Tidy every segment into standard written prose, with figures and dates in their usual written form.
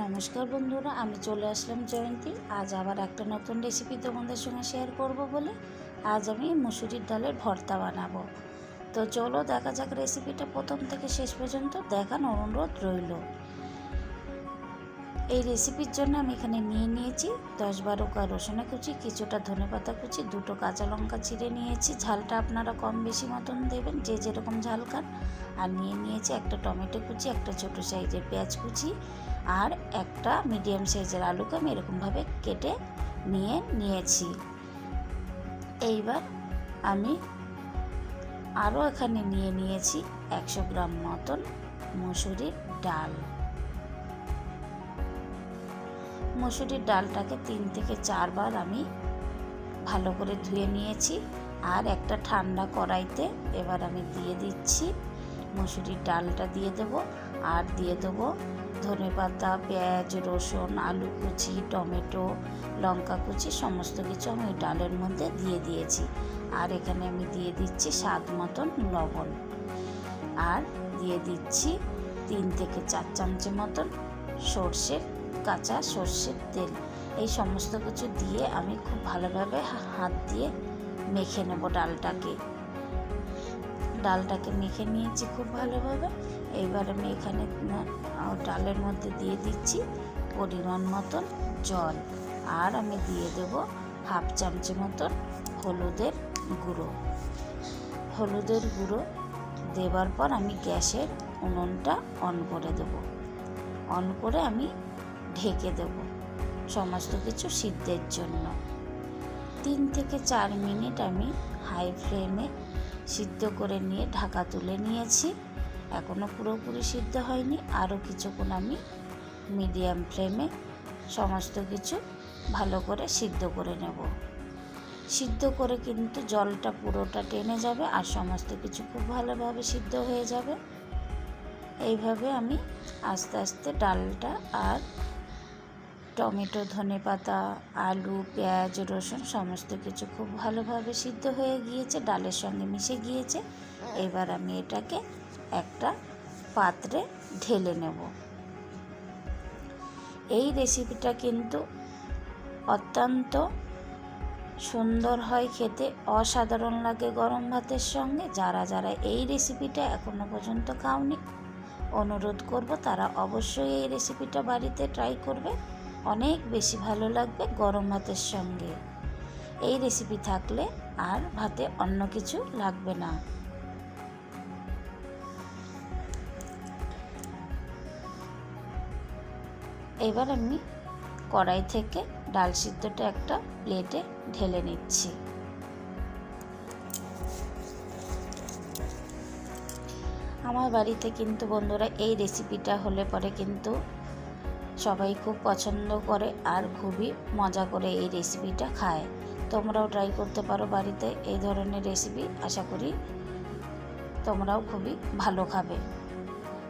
নমস্কার বন্ধুরা, আমি চলে আসলাম জয়ন্তী। আজ আবার একটা নতুন রেসিপি তোমাদের সঙ্গে শেয়ার করব বলে আজ আমি মুসুরির ডালের ভর্তা বানাবো। তো চলো দেখা যাক রেসিপিটা, প্রথম থেকে শেষ পর্যন্ত দেখার অনুরোধ রইল। এই রেসিপির জন্য আমি এখানে নিয়েছি 10-12 কোয়া রসুন কুচি, কিছুটা ধনেপাতা কুচি, 2টো কাঁচা লঙ্কা চিড়ে নিয়েছি। ঝালটা আপনারা কম বেশি মতন দেবেন, যে যেরকম ঝাল খান। আর নিয়েছি একটা টমেটো কুচি, একটা ছোট সাইজের পেঁয়াজ কুচি, আর একটা মিডিয়াম সাইজের আলুকে আমি এরকমভাবে কেটে নিয়েছি। এইবার আমি আরও এখানে নিয়েছি 100 গ্রাম মতন মুসুরির ডাল। মুসুরির ডালটাকে 3 থেকে 4 বার আমি ভালো করে ধুয়ে নিয়েছি। আর একটা ঠান্ডা কড়াইতে এবার আমি দিয়ে দিচ্ছি মুসুরির ডালটা দিয়ে দেব। আর দিয়ে দেবো ধনেপাতা, পেঁয়াজ, রসুন, আলু কুচি, টমেটো, লঙ্কা কুচি, সমস্ত কিছু আমি ওই ডালের মধ্যে দিয়ে দিয়েছি। আর এখানে আমি দিয়ে দিচ্ছি স্বাদ মতন লবণ। আর দিয়ে দিচ্ছি 3 থেকে 4 চামচ মতন কাঁচা সর্ষের তেল। এই সমস্ত কিছু দিয়ে আমি খুব ভালোভাবে হাত দিয়ে মেখে নেব ডালটাকে মেখে নিয়েছি খুব ভালোভাবে। এইবার আমি এখানে ডালের মধ্যে দিয়ে দিচ্ছি পরিমাণ মতন জল। আর আমি দিয়ে দেব হাফ চামচ মতন হলুদের গুঁড়ো দেবার পর আমি গ্যাসের উনুনটা অন করে দেব। অন করে আমি ঢেকে দেব সমস্ত কিছু সিদ্ধের জন্য। 3 থেকে 4 মিনিট আমি হাই ফ্লেমে সিদ্ধ করে নিয়ে ঢাকা তুলে নিয়েছি। এখনও পুরোপুরি সিদ্ধ হয়নি, আরও কিছুক্ষণ আমি মিডিয়াম ফ্লেমে সমস্ত কিছু ভালো করে সিদ্ধ করে নেব। সিদ্ধ করে কিন্তু জলটা পুরোটা টেনে যাবে আর সমস্ত কিছু খুব ভালোভাবে সিদ্ধ হয়ে যাবে। এইভাবে আমি আস্তে আস্তে ডালটা আর টমেটো, ধনেপাতা, আলু, পেঁয়াজ, রসুন সমস্ত কিছু খুব ভালোভাবে সিদ্ধ হয়ে গিয়েছে, ডালের সঙ্গে মিশে গিয়েছে। এবার আমি এটাকে একটা পাত্রে ঢেলে নেব। এই রেসিপিটা কিন্তু অত্যন্ত সুন্দর হয় খেতে, অসাধারণ লাগে গরম ভাতের সঙ্গে। যারা এই রেসিপিটা এখনো পর্যন্ত খাওনি, অনুরোধ করব তারা অবশ্যই এই রেসিপিটা বাড়িতে ট্রাই করবে। অনেক বেশি ভালো লাগবে গরম ভাতের সঙ্গে। এই রেসিপি থাকলে আর ভাতে অন্য কিছু লাগবে না। এবার আমি কড়াই থেকে ডাল সিদ্ধটা একটা প্লেটে ঢেলে নিচ্ছি। আমার বাড়িতে কিন্তু বন্ধুরা এই রেসিপিটা হলে পরে কিন্তু সবাই খুব পছন্দ করে আর খুবই মজা করে এই রেসিপিটা খায়। তোমরাও ট্রাই করতে পারো বাড়িতে এই ধরনের রেসিপি। আশা করি তোমরাও খুবই ভালো খাবে।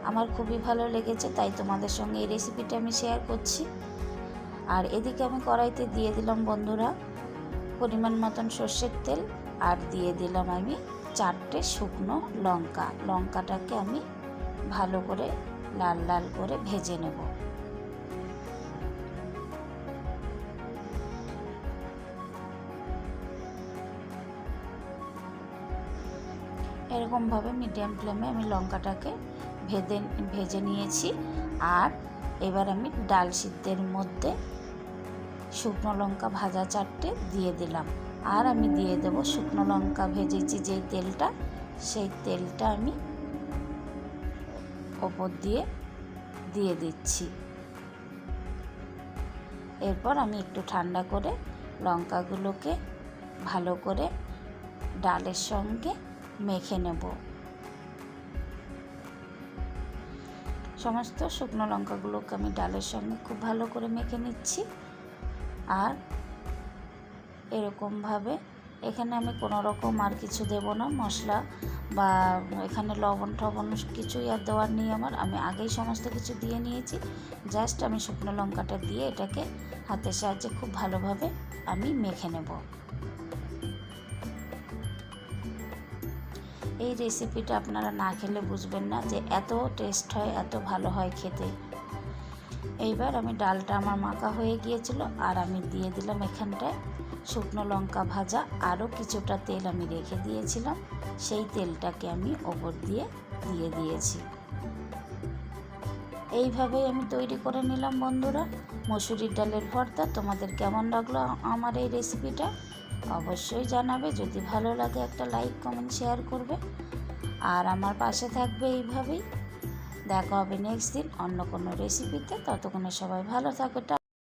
আমার খুবই ভালো লেগেছে, তাই তোমাদের সঙ্গে এই রেসিপিটা আমি শেয়ার করছি। আর এদিকে আমি কড়াইতে দিয়ে দিলাম বন্ধুরা পরিমাণ মতন সর্ষের তেল। আর দিয়ে দিলাম আমি 4টে শুকনো লঙ্কাটাকে আমি ভালো করে লাল লাল করে ভেজে নেব। এরকমভাবে মিডিয়াম ফ্লেমে আমি লঙ্কাটাকে ভেজে নিয়েছি। আর এবার আমি ডাল সিদ্ধের মধ্যে শুকনো লঙ্কা ভাজা 4টে দিয়ে দিলাম। আর আমি দিয়ে দেব শুকনো লঙ্কা ভেজেছি যেই তেলটা, সেই তেলটা আমি ওপর দিয়ে দিচ্ছি। এরপর আমি একটু ঠান্ডা করে লঙ্কাগুলোকে ভালো করে ডালের সঙ্গে মেখে নেব। সমস্ত শুকনো লঙ্কাগুলোকে আমি ডালের সঙ্গে খুব ভালো করে মেখে নিচ্ছি। আর এরকমভাবে এখানে আমি কোনো রকম আর কিছু দেব না, মশলা বা এখানে লবণ টবণ কিছুই আর দেওয়ার নেই আমার। আমি আগেই সমস্ত কিছু দিয়ে নিয়েছি। জাস্ট আমি শুকনো লঙ্কাটা দিয়ে এটাকে হাতের সাহায্যে খুব ভালোভাবে আমি মেখে নেব। এই রেসিপিটা আপনারা না খেলে বুঝবেন না যে এত টেস্ট হয়, এত ভালো হয় খেতে। এইবার আমি ডালটা আমার মাখা হয়ে গিয়েছিল, আর আমি দিয়ে দিলাম এখানটায় শুকনো লঙ্কা ভাজা। আরও কিছুটা তেল আমি রেখে দিয়েছিলাম, সেই তেলটাকে আমি ওপর দিয়ে দিয়েছি। এইভাবেই আমি তৈরি করে নিলাম বন্ধুরা মসুরির ডালের ভর্তা। তোমাদের কেমন লাগলো আমার এই রেসিপিটা অবশ্যই জানাবে। যদি ভালো লাগে একটা লাইক কমেন্ট শেয়ার করবে, আর আমার পাশে থাকবে। এইভাবেই দেখা হবে নেক্সট দিন অন্য কোনো রেসিপিতে। ততক্ষণে সবাই ভালো থাকো।